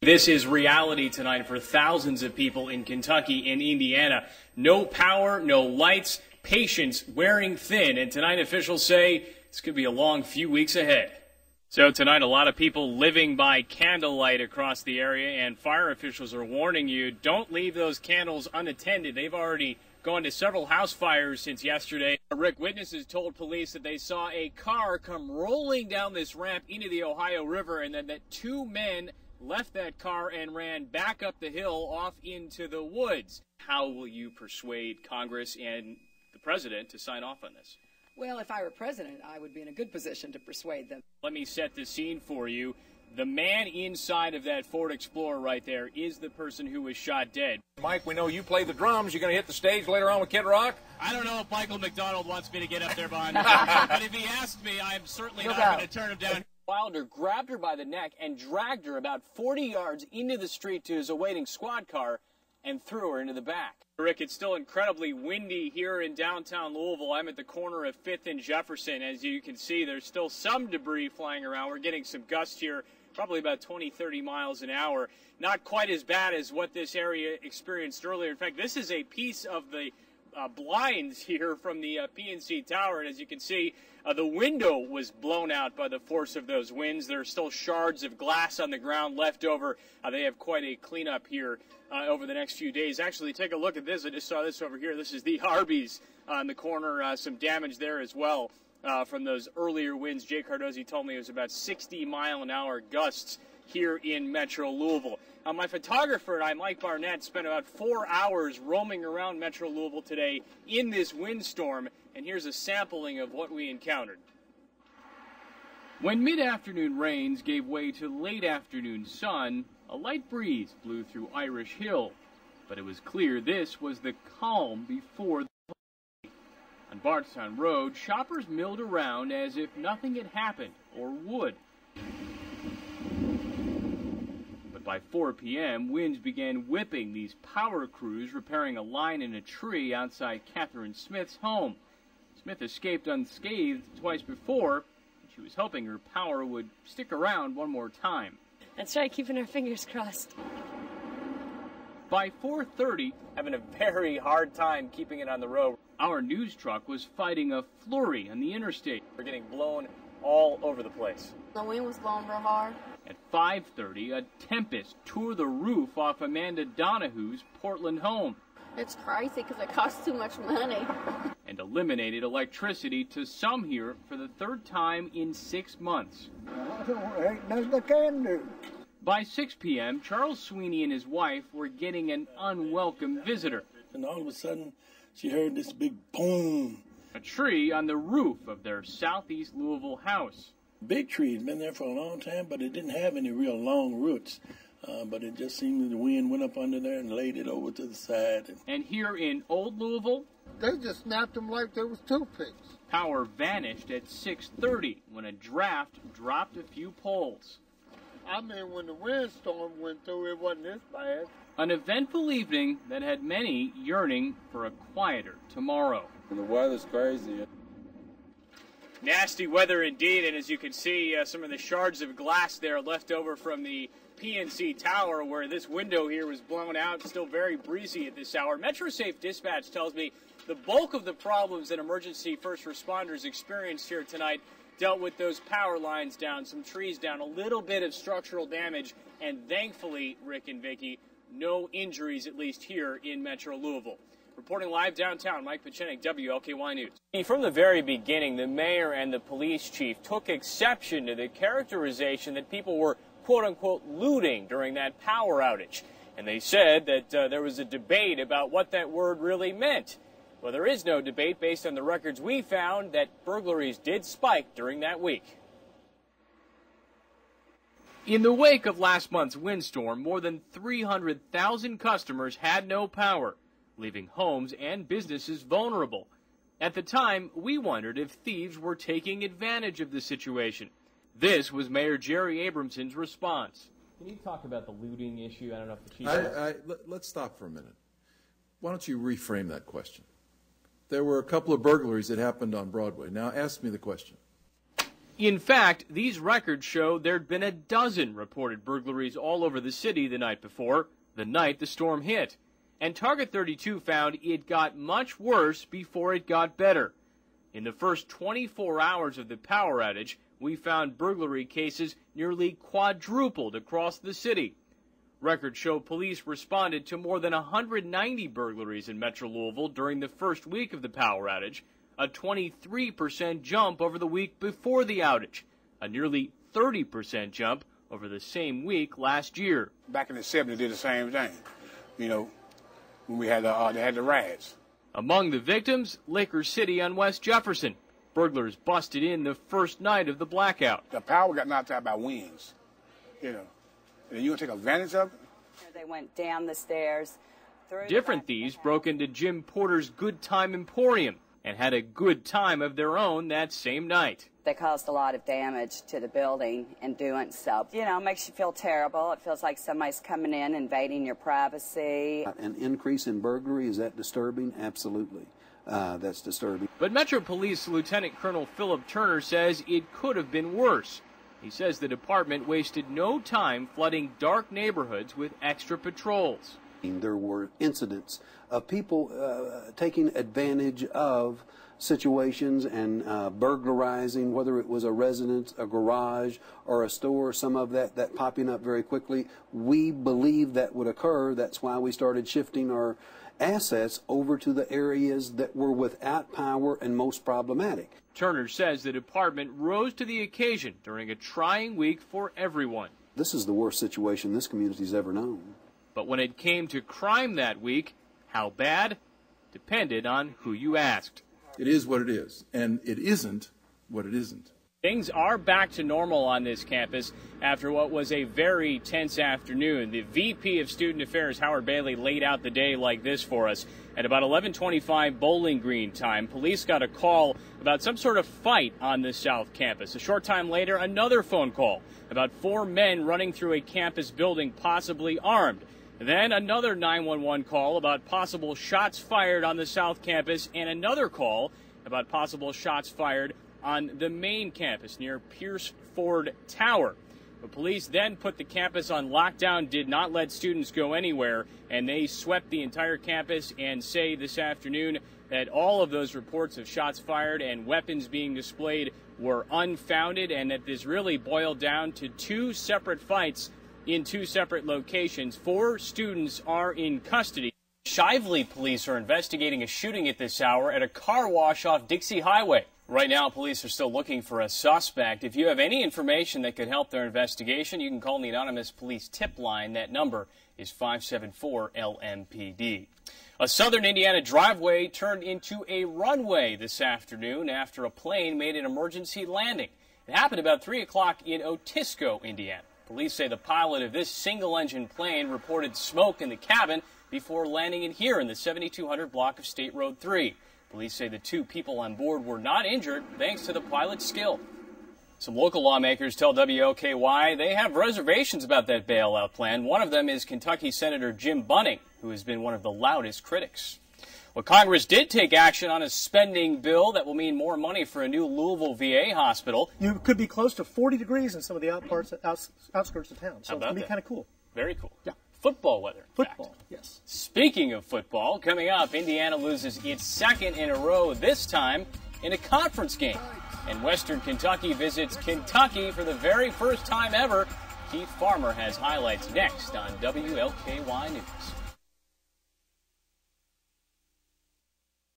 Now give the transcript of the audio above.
This is reality tonight for thousands of people in Kentucky and Indiana. No power, no lights, patience wearing thin. And tonight officials say it's going to be a long few weeks ahead. So tonight a lot of people living by candlelight across the area, and fire officials are warning you, don't leave those candles unattended. They've already gone to several house fires since yesterday. Rick, witnesses told police that they saw a car come rolling down this ramp into the Ohio River, and then that two men left that car and ran back up the hill off into the woods. How will you persuade Congress and the president to sign off on this? Well, if I were president, I would be in a good position to persuade them. Let me set the scene for you. The man inside of that Ford Explorer right there is the person who was shot dead. Mike, we know you play the drums. You're going to hit the stage later on with Kid Rock? I don't know if Michael McDonald wants me to get up there behind the drum, but if he asked me, I'm certainly not going to turn him down. Wilder grabbed her by the neck and dragged her about 40 yards into the street to his awaiting squad car and threw her into the back. Rick, it's still incredibly windy here in downtown Louisville. I'm at the corner of 5th and Jefferson. As you can see, there's still some debris flying around. We're getting some gusts here, probably about 20, 30 miles an hour. Not quite as bad as what this area experienced earlier. In fact, this is a piece of the blinds here from the PNC Tower, and as you can see, the window was blown out by the force of those winds. There are still shards of glass on the ground left over. They have quite a cleanup here over the next few days. Actually, take a look at this. I just saw this over here. This is the Arby's on the corner. Some damage there as well from those earlier winds. Jay Cardozi told me it was about 60-mile-an-hour gusts here in Metro Louisville. My photographer and I, Mike Barnett, spent about 4 hours roaming around Metro Louisville today in this windstorm, and here's a sampling of what we encountered. When mid-afternoon rains gave way to late-afternoon sun, a light breeze blew through Irish Hill, but it was clear this was the calm before the storm. On Bardstown Road, shoppers milled around as if nothing had happened or would. By 4 p.m., winds began whipping these power crews repairing a line in a tree outside Catherine Smith's home. Smith escaped unscathed twice before. She was hoping her power would stick around one more time. Let's try keeping our fingers crossed. By 4:30, having a very hard time keeping it on the road. Our news truck was fighting a flurry on the interstate. We're getting blown all over the place. The wind was blowing real hard. At 5:30, a tempest tore the roof off Amanda Donahue's Portland home. It's crazy because it costs too much money. And eliminated electricity to some here for the third time in 6 months. Ain't nothing I can do. By 6 p.m., Charles Sweeney and his wife were getting an unwelcome visitor. And all of a sudden, she heard this big boom. A tree on the roof of their southeast Louisville house. Big tree had been there for a long time, but it didn't have any real long roots. But it just seemed that the wind went up under there and laid it over to the side. And here in Old Louisville, they just snapped them like there was toothpicks. Power vanished at 6:30 when a draft dropped a few poles. I mean, when the windstorm went through, it wasn't this bad. An eventful evening that had many yearning for a quieter tomorrow. The weather's crazy. Nasty weather indeed, and as you can see, some of the shards of glass there left over from the PNC Tower where this window here was blown out. Still very breezy at this hour. MetroSafe Dispatch tells me the bulk of the problems that emergency first responders experienced here tonight dealt with those power lines down, some trees down, a little bit of structural damage, and thankfully, Rick and Vicki, no injuries, at least here in Metro Louisville. Reporting live downtown, Mike Petchenik, WLKY News. From the very beginning, the mayor and the police chief took exception to the characterization that people were, quote-unquote, looting during that power outage. And they said that there was a debate about what that word really meant. Well, there is no debate based on the records we found that burglaries did spike during that week. In the wake of last month's windstorm, more than 300,000 customers had no power, leaving homes and businesses vulnerable. At the time, we wondered if thieves were taking advantage of the situation. This was Mayor Jerry Abramson's response. Can you talk about the looting issue? I don't know if the chief... Let's stop for a minute. Why don't you reframe that question? There were a couple of burglaries that happened on Broadway. Now ask me the question. In fact, these records show there'd been a dozen reported burglaries all over the city the night before, the night the storm hit. And Target 32 found it got much worse before it got better. In the first 24 hours of the power outage, we found burglary cases nearly quadrupled across the city. Records show police responded to more than 190 burglaries in Metro Louisville during the first week of the power outage, a 23% jump over the week before the outage, a nearly 30% jump over the same week last year. Back in the 70s, they did the same thing, you know, when we had they had the riots. Among the victims, Laker City on West Jefferson. Burglars busted in the first night of the blackout. The power got knocked out by winds, you know, and you want to take advantage of it? They went down the stairs. Different thieves broke into Jim Porter's Good Time Emporium and had a good time of their own that same night. They caused a lot of damage to the building in doing so. You know, it makes you feel terrible. It feels like somebody's coming in, invading your privacy. An increase in burglary, is that disturbing? Absolutely. That's disturbing. But Metro Police Lieutenant Colonel Philip Turner says it could have been worse. He says the department wasted no time flooding dark neighborhoods with extra patrols. There were incidents of people taking advantage of situations and burglarizing, whether it was a residence, a garage, or a store, some of that popping up very quickly. We believe that would occur. That's why we started shifting our assets over to the areas that were without power and most problematic. Turner says the department rose to the occasion during a trying week for everyone. This is the worst situation this community's ever known. But when it came to crime that week, how bad depended on who you asked. It is what it is, and it isn't what it isn't. Things are back to normal on this campus after what was a very tense afternoon. The VP of Student Affairs, Howard Bailey, laid out the day like this for us. At about 11:25 Bowling Green time, police got a call about some sort of fight on the South Campus. A short time later, another phone call about 4 men running through a campus building, possibly armed. Then another 911 call about possible shots fired on the South Campus, and another call about possible shots fired on the main campus near Pierce Ford Tower. The police then put the campus on lockdown, did not let students go anywhere, and they swept the entire campus and say this afternoon that all of those reports of shots fired and weapons being displayed were unfounded, and that this really boiled down to 2 separate fights in 2 separate locations. 4 students are in custody. Shively police are investigating a shooting at this hour at a car wash off Dixie Highway. Right now, police are still looking for a suspect. If you have any information that could help their investigation, you can call the anonymous police tip line. That number is 574-LMPD. A southern Indiana driveway turned into a runway this afternoon after a plane made an emergency landing. It happened about 3 o'clock in Otisco, Indiana. Police say the pilot of this single-engine plane reported smoke in the cabin before landing it here in the 7200 block of State Road 3. Police say the 2 people on board were not injured thanks to the pilot's skill. Some local lawmakers tell WLKY they have reservations about that bailout plan. One of them is Kentucky Senator Jim Bunning, who has been one of the loudest critics. Well, Congress did take action on a spending bill that will mean more money for a new Louisville VA hospital. You could be close to 40 degrees in some of the outskirts of town, so it's going to be kind of cool. Very cool. Yeah. Football weather. Football, yes. Speaking of football, coming up, Indiana loses its 2nd in a row, this time in a conference game. And Western Kentucky visits Kentucky for the very first time ever. Keith Farmer has highlights next on WLKY News.